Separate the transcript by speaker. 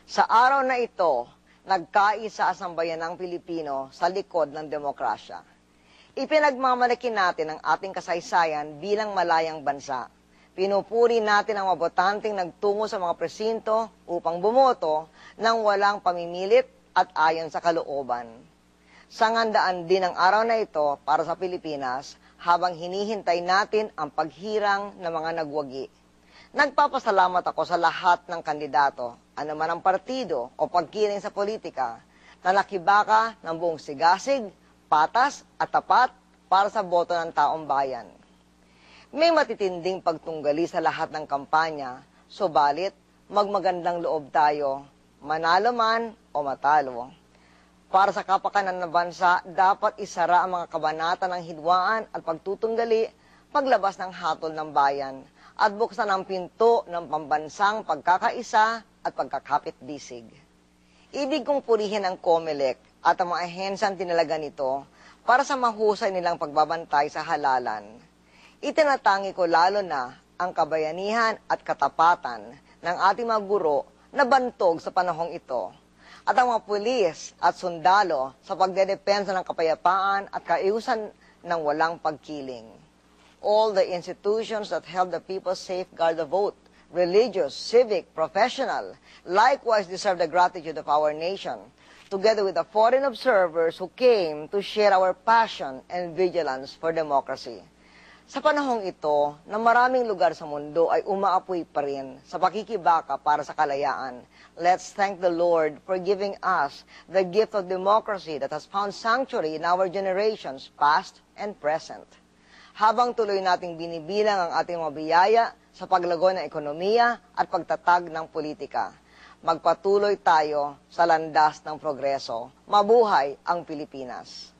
Speaker 1: Sa araw na ito, nagkaisa ang sambayanang Pilipino sa likod ng demokrasya. Ipinagmamalaki natin ang ating kasaysayan bilang malayang bansa. Pinupuri natin ang mabotanteng nagtungo sa mga presinto upang bumoto nang walang pamimilit at ayon sa kalooban. Sangandaan din ang araw na ito para sa Pilipinas habang hinihintay natin ang paghirang ng mga nagwagi. Nagpapasalamat ako sa lahat ng kandidato, anuman ang partido o pagkiling sa politika, na nakibaka ng buong sigasig, patas at tapat para sa boto ng taong bayan. May matitinding pagtunggali sa lahat ng kampanya, subalit magmagandang loob tayo, manalo man o matalo. Para sa kapakanan ng bansa, dapat isara ang mga kabanata ng hidwaan at pagtutunggali paglabas ng hatol ng bayan at buksan ang pinto ng pambansang pagkakaisa at pagkakapit-bisig. Ibig kong purihin ang COMELEC at ang mga ahensyang tinalaga nito para sa mahusay nilang pagbabantay sa halalan. Itinatangi ko lalo na ang kabayanihan at katapatan ng ating mga guro na bantog sa panahong ito, at ang mga pulis at sundalo sa pagdedepensa ng kapayapaan at kaiusan ng walang pagkiling. All the institutions that help the people safeguard the vote, religious, civic, professional, likewise deserve the gratitude of our nation, together with the foreign observers who came to share our passion and vigilance for democracy. Sa panahong ito, na maraming lugar sa mundo ay umaapoy pa rin sa pakikibaka para sa kalayaan, let's thank the Lord for giving us the gift of democracy that has found sanctuary in our generations past and present. Habang tuloy nating binibilang ang ating mga biyaya sa paglago ng ekonomiya at pagtatag ng politika, magpatuloy tayo sa landas ng progreso. Mabuhay ang Pilipinas!